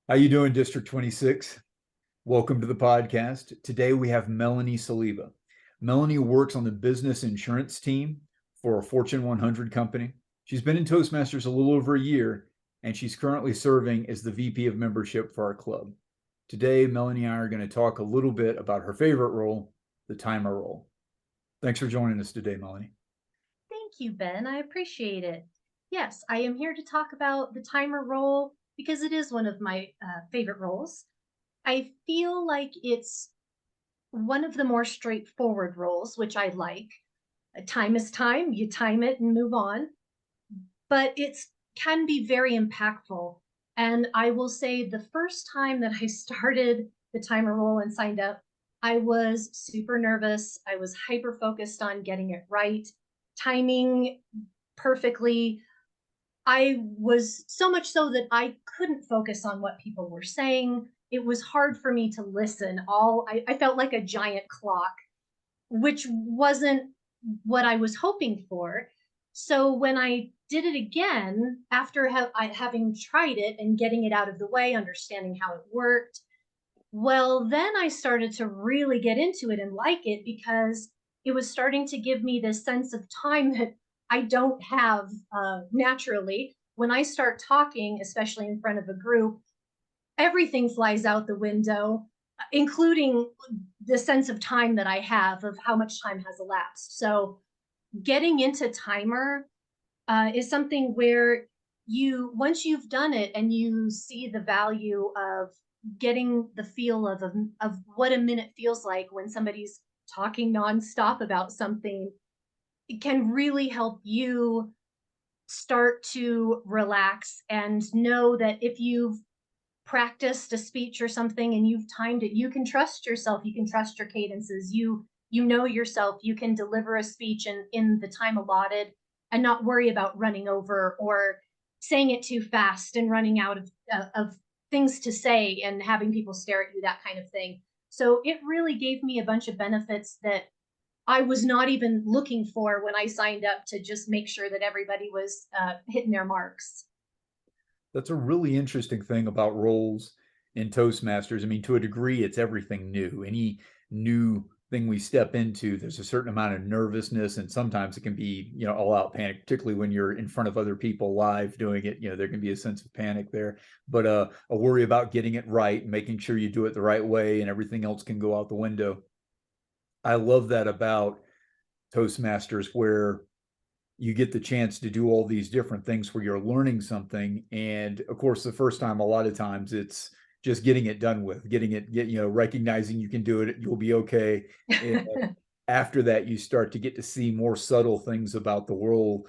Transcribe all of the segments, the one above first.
How you doing, District 26? Welcome to the podcast. Today we have Melanie Saliba. Melanie works on the business insurance team for a Fortune 100 company. She's been in Toastmasters a little over a year, and she's currently serving as the VP of membership for our club. Today, Melanie and I are going to talk a little bit about her favorite role, the timer role. Thanks for joining us today, Melanie. Thank you, Ben. I appreciate it. Yes, I am here to talk about the timer role because it is one of my favorite roles. I feel like it's one of the more straightforward roles, which I like. Time is time, you time it and move on, but it's can be very impactful. And I will say the first time that I started the timer role and signed up, I was super nervous. I was hyper focused on getting it right, timing perfectly. I was so much so that I couldn't focus on what people were saying. It was hard for me to listen. I felt like a giant clock, which wasn't what I was hoping for. So when I did it again, after having tried it and getting it out of the way, understanding how it worked, well, then I started to really get into it and like it because it was starting to give me this sense of time that I don't have naturally. When I start talking, especially in front of a group, everything flies out the window, including the sense of time that I have of how much time has elapsed. So getting into timer is something where once you've done it and you see the value of getting the feel of what a minute feels like when somebody's talking nonstop about something, it can really help you start to relax and know that if you've practiced a speech or something and you've timed it, you can trust yourself, you can trust your cadences, you know yourself, you can deliver a speech in the time allotted and not worry about running over or saying it too fast and running out of things to say and having people stare at you, that kind of thing. So it really gave me a bunch of benefits that I was not even looking for when I signed up, to just make sure that everybody was hitting their marks. That's a really interesting thing about roles in Toastmasters. I mean, to a degree, it's everything new. Any new thing we step into, there's a certain amount of nervousness, and sometimes it can be, all out panic, particularly when you're in front of other people live doing it. There can be a sense of panic there, but a worry about getting it right, making sure you do it the right way, and everything else can go out the window. I love that about Toastmasters, where you get the chance to do all these different things where you're learning something. And of course, the first time, a lot of times it's just getting it done with, recognizing you can do it, you'll be okay. And after that, you start to get to see more subtle things about the role,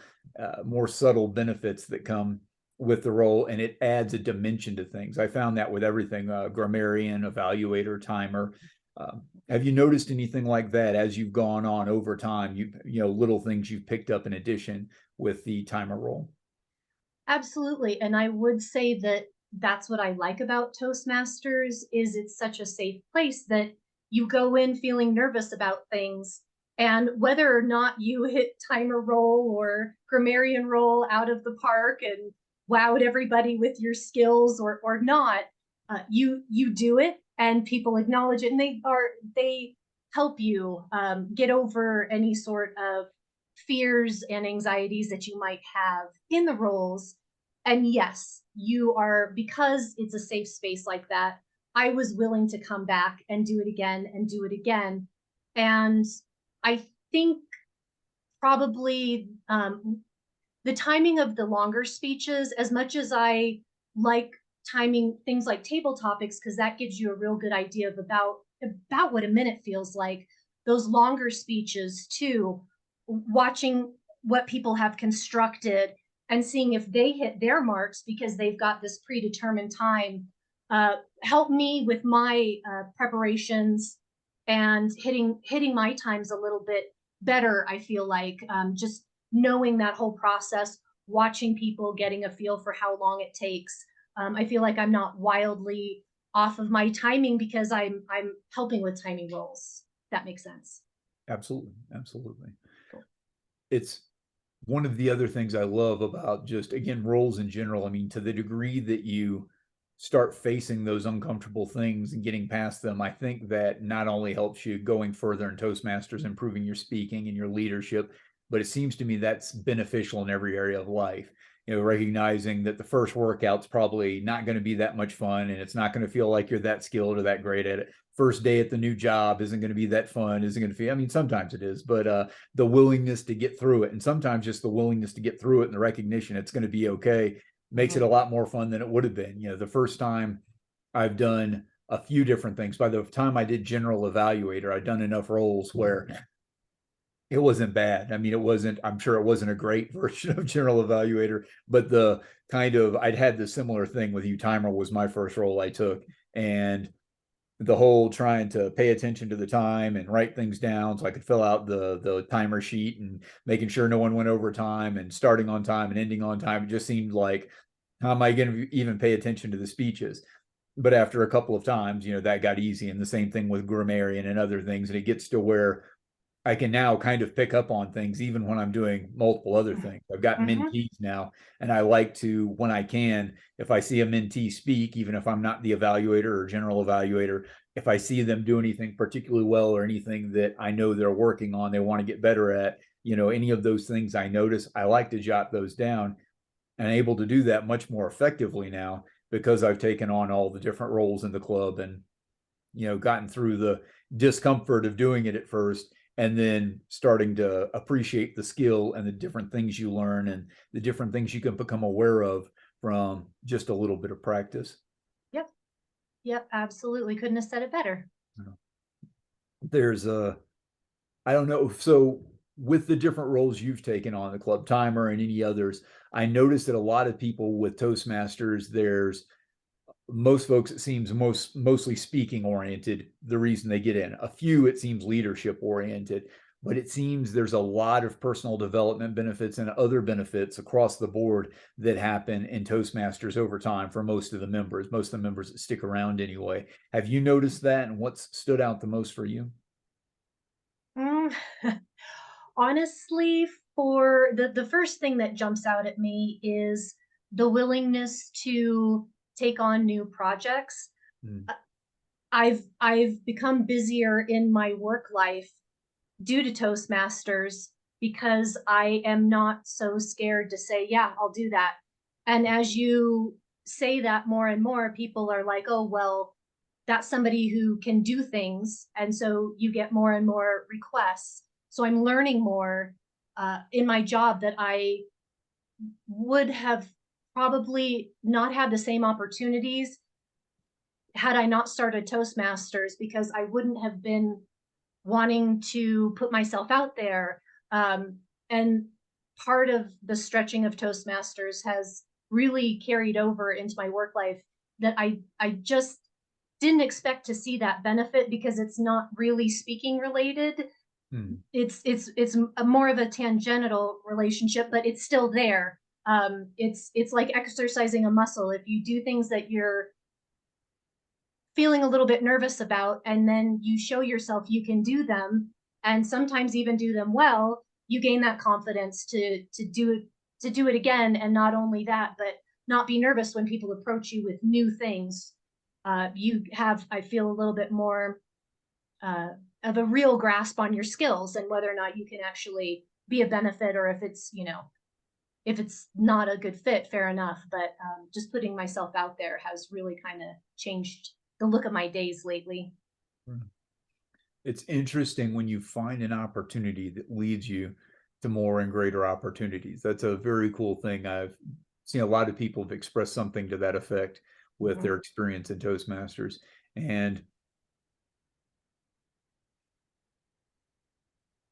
more subtle benefits that come with the role, and it adds a dimension to things. I found that with everything, grammarian, evaluator, timer. Have you noticed anything like that as you've gone on over time? Little things you've picked up in addition with the timer role. Absolutely. And I would say that that's what I like about Toastmasters is it's such a safe place that you go in feeling nervous about things, and whether or not you hit timer roll or grammarian roll out of the park and wowed everybody with your skills or not, you do it and people acknowledge it, and they help you get over any sort of fears and anxieties that you might have in the roles. And yes, you are, because it's a safe space like that, I was willing to come back and do it again and do it again. And I think probably the timing of the longer speeches, as much as I like timing things like table topics, because that gives you a real good idea of about what a minute feels like, those longer speeches too, watching what people have constructed and seeing if they hit their marks because they've got this predetermined time, help me with my preparations and hitting my times a little bit better. I feel like just knowing that whole process, watching people, getting a feel for how long it takes. I feel like I'm not wildly off of my timing because I'm helping with timing roles. That makes sense. Absolutely, absolutely. Cool. It's one of the other things I love about, just again, roles in general. I mean, to the degree that you start facing those uncomfortable things and getting past them, I think that not only helps you going further in Toastmasters, improving your speaking and your leadership, but it seems to me that's beneficial in every area of life. Recognizing that the first workout's probably not going to be that much fun and it's not going to feel like you're that skilled or that great at it. First day at the new job isn't going to be that fun, isn't going to feel, I mean, sometimes it is, but the willingness to get through it, and sometimes just the willingness to get through it and the recognition it's going to be okay makes it Mhm. a lot more fun than it would have been. The first time I've done a few different things. By the time I did general evaluator, I'd done enough roles where it wasn't bad. I mean, it wasn't, I'm sure it wasn't a great version of general evaluator, but the kind of, I'd had the similar thing with you. Timer was my first role I took. And the whole trying to pay attention to the time and write things down so I could fill out the timer sheet and making sure no one went over time and starting on time and ending on time. It just seemed like, how am I going to even pay attention to the speeches? But after a couple of times, that got easy. And the same thing with grammarian and other things. And it gets to where I can now kind of pick up on things even when I'm doing multiple other things. I've got Mhm. mentees now, and I like to, when I can, if I see a mentee speak, even if I'm not the evaluator or general evaluator, if I see them do anything particularly well or anything that I know they're working on, they want to get better at, any of those things I notice, I like to jot those down and able to do that much more effectively now because I've taken on all the different roles in the club and gotten through the discomfort of doing it at first and then starting to appreciate the skill and the different things you learn and the different things you can become aware of from just a little bit of practice. Yep. Yep. Absolutely. Couldn't have said it better. There's a, I don't know. So with the different roles you've taken on the club timer and any others, I noticed that a lot of people with Toastmasters, there's most folks it seems mostly speaking oriented the reason they get in. A few it seems leadership oriented, but it seems there's a lot of personal development benefits and other benefits across the board that happen in Toastmasters over time for most of the members that stick around anyway. Have you noticed that, and what's stood out the most for you? Mm. Honestly, for the first thing that jumps out at me is the willingness to take on new projects. Mm, Uh, I've become busier in my work life due to Toastmasters because I am not so scared to say, yeah, I'll do that. And as you say that more and more, people are like, oh, well, that's somebody who can do things. And so you get more and more requests. So I'm learning more in my job that I would have probably not had the same opportunities had I not started Toastmasters because I wouldn't have been wanting to put myself out there. And part of the stretching of Toastmasters has really carried over into my work life that I just didn't expect to see that benefit because it's not really speaking related. mm, It's a more of a tangential relationship, but it's still there. It's like exercising a muscle. If you do things that you're feeling a little bit nervous about and then you show yourself you can do them and sometimes even do them well, you gain that confidence to do it again, and not only that, but not be nervous when people approach you with new things. You have, I feel, a little bit more uh, of a real grasp on your skills and whether or not you can actually be a benefit, or if it's, if it's not a good fit, fair enough. But just putting myself out there has really kind of changed the look of my days lately. mm. It's interesting when you find an opportunity that leads you to more and greater opportunities. That's a very cool thing. I've seen a lot of people have expressed something to that effect with Mhm. their experience in Toastmasters. And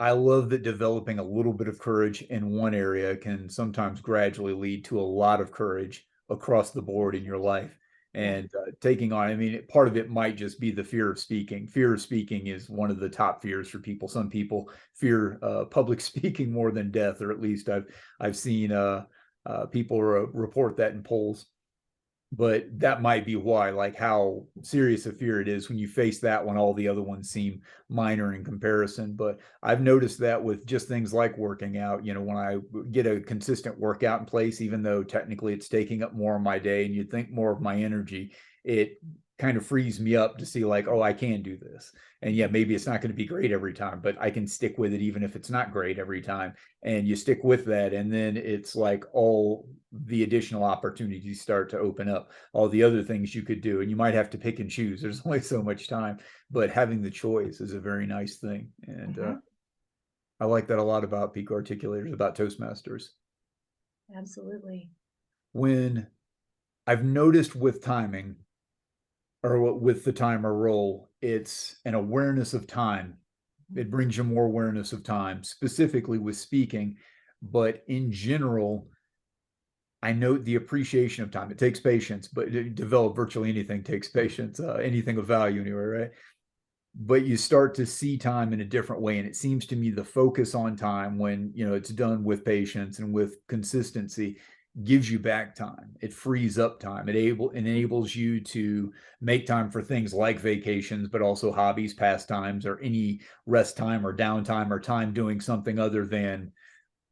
I love that developing a little bit of courage in one area can sometimes gradually lead to a lot of courage across the board in your life. Yeah. And taking on, I mean, part of it might just be the fear of speaking. Fear of speaking is one of the top fears for people. Some people fear public speaking more than death, or at least I've seen people report that in polls. but that might be why, like how serious a fear it is when you face that one, all the other ones seem minor in comparison. But I've noticed that with just things like working out, when I get a consistent workout in place, even though technically it's taking up more of my day and you'd think more of my energy, it kind of frees me up to see like, oh, I can do this. And yeah, maybe it's not going to be great every time, but I can stick with it even if it's not great every time. And you stick with that, and then it's like all the additional opportunities start to open up, all the other things you could do, and you might have to pick and choose. There's only so much time, but having the choice is a very nice thing. And Hmm. I like that a lot about peak articulators, about Toastmasters. Absolutely. When I've noticed with timing, or with the timer roll, it's an awareness of time. It brings you more awareness of time, specifically with speaking, but in general, I note the appreciation of time. It takes patience, but to develop virtually anything takes patience, anything of value anyway, right? But you start to see time in a different way. And it seems to me the focus on time, when it's done with patience and with consistency, gives you back time. It frees up time. It enables you to make time for things like vacations, but also hobbies, pastimes, or any rest time or downtime or time doing something other than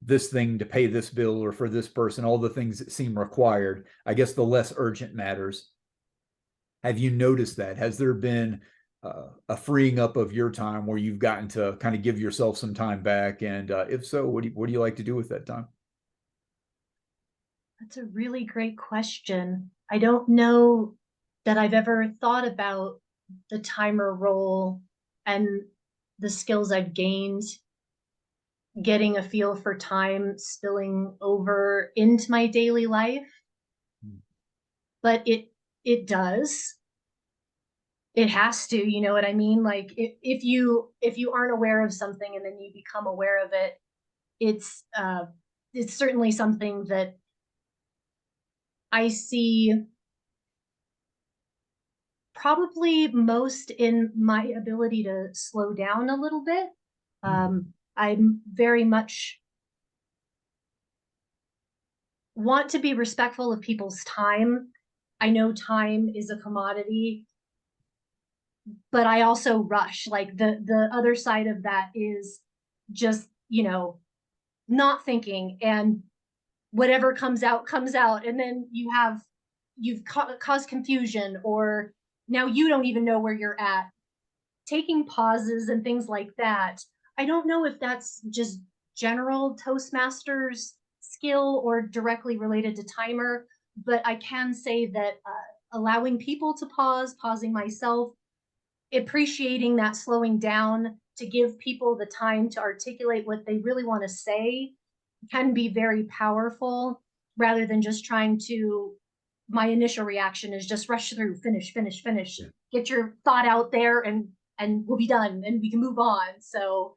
this thing to pay this bill or for this person, all the things that seem required. I guess the less urgent matters. Have you noticed that? Has there been a freeing up of your time where you've gotten to kind of give yourself some time back? And if so, what do you like to do with that time? That's a really great question. I don't know that I've ever thought about the timer role and the skills I've gained getting a feel for time spilling over into my daily life, but it does. It has to, you know what I mean? Like if you aren't aware of something and then you become aware of it, it's it's certainly something that I see probably most in my ability to slow down a little bit. I'm very much want to be respectful of people's time. I know time is a commodity, but I also rush. Like the other side of that is just, not thinking, and whatever comes out, and then caused confusion, or now you don't even know where you're at. Taking pauses and things like that. I don't know if that's just general Toastmasters skill or directly related to timer, but I can say that allowing people to pause, pausing myself, appreciating that slowing down to give people the time to articulate what they really want to say can be very powerful, rather than just trying to, my initial reaction is just rush through, finish, finish, finish, Yeah. get your thought out there, and we'll be done and we can move on. So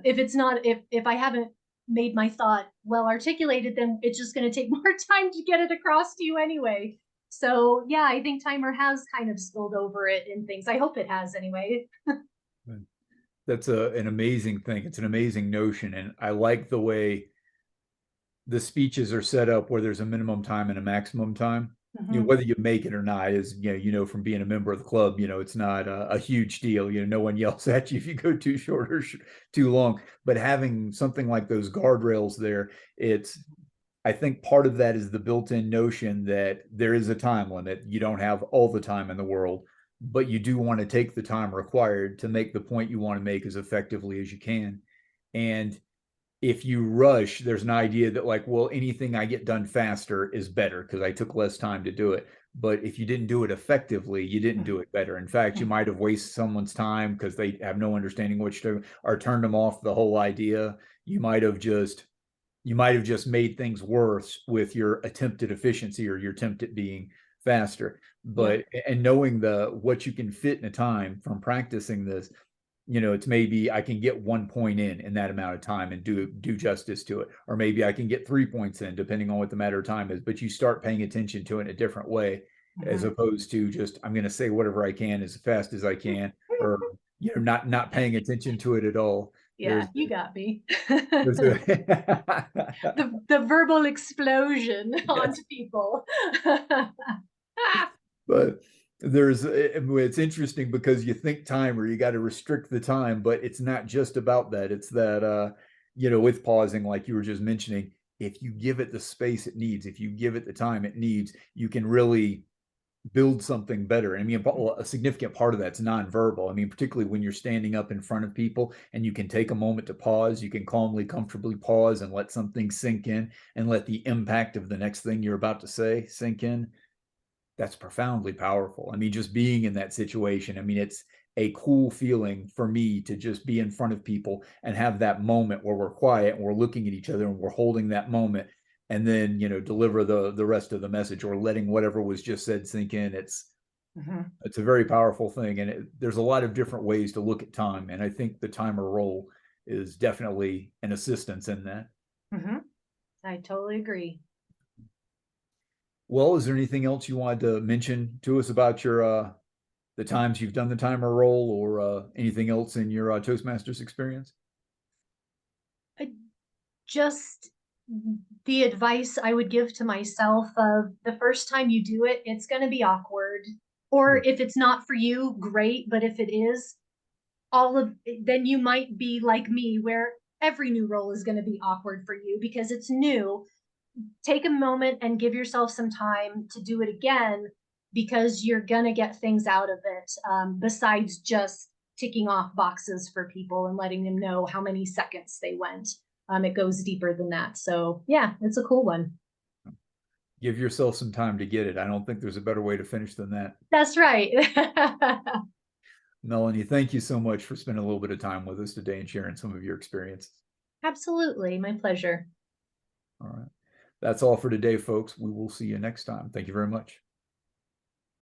if it's not, if I haven't made my thought well articulated, then it's just going to take more time to get it across to you anyway. So yeah, I think timer has kind of spilled over it in things. I hope it has anyway. That's an amazing thing. It's an amazing notion. And I like the way the speeches are set up where there's a minimum time and a maximum time. Mm-hmm. Whether you make it or not is, from being a member of the club, it's not a huge deal. No one yells at you if you go too short or too long. But having something like those guardrails there, I think part of that is the built-in notion that there is a time limit. You don't have all the time in the world, but you do want to take the time required to make the point you want to make as effectively as you can. And if you rush, there's an idea that like, well, anything I get done faster is better because I took less time to do it. But if you didn't do it effectively, you didn't do it better. In fact, you might have wasted someone's time because they have no understanding which to, or turned them off the whole idea. You might have just made things worse with your attempted efficiency or your attempt at being faster. Yep. But and knowing the what you can fit in a time from practicing this, it's maybe I can get 1 point in that amount of time and do justice to it, or maybe I can get 3 points in, depending on what the matter of time is. But you start paying attention to it in a different way, as Mm-hmm. opposed to just I'm going to say whatever I can as fast as I can, or not paying attention to it at all. Yeah, There's you got me. there's a The verbal explosion yes. onto people. But it's interesting because you think timer, you got to restrict the time, but it's not just about that. It's that with pausing, like you were just mentioning, if you give it the space it needs, if you give it the time it needs, you can really build something better. I mean, a significant part of that's nonverbal. I mean, particularly when you're standing up in front of people and you can take a moment to pause, you can calmly, comfortably pause and let something sink in and let the impact of the next thing you're about to say sink in. That's profoundly powerful. I mean, just being in that situation, I mean, it's a cool feeling for me to just be in front of people and have that moment where we're quiet and we're looking at each other and we're holding that moment and then, deliver the rest of the message or letting whatever was just said sink in. Mhm. It's a very powerful thing, and there's a lot of different ways to look at time, and I think the timer role is definitely an assistance in that. Mhm. I totally agree. Well, is there anything else you wanted to mention to us about your the times you've done the timer role or anything else in your Toastmasters experience? I just the advice I would give to myself of the first time you do it, it's going to be awkward. Or Sure. if it's not for you, great. But if it is, then you might be like me, where every new role is going to be awkward for you because it's new. Take a moment and give yourself some time to do it again because you're going to get things out of it besides just ticking off boxes for people and letting them know how many seconds they went. It goes deeper than that. So, yeah, it's a cool one. Give yourself some time to get it. I don't think there's a better way to finish than that. That's right. Melanie, thank you so much for spending a little bit of time with us today and sharing some of your experiences. Absolutely. My pleasure. All right. That's all for today, folks. We will see you next time. Thank you very much.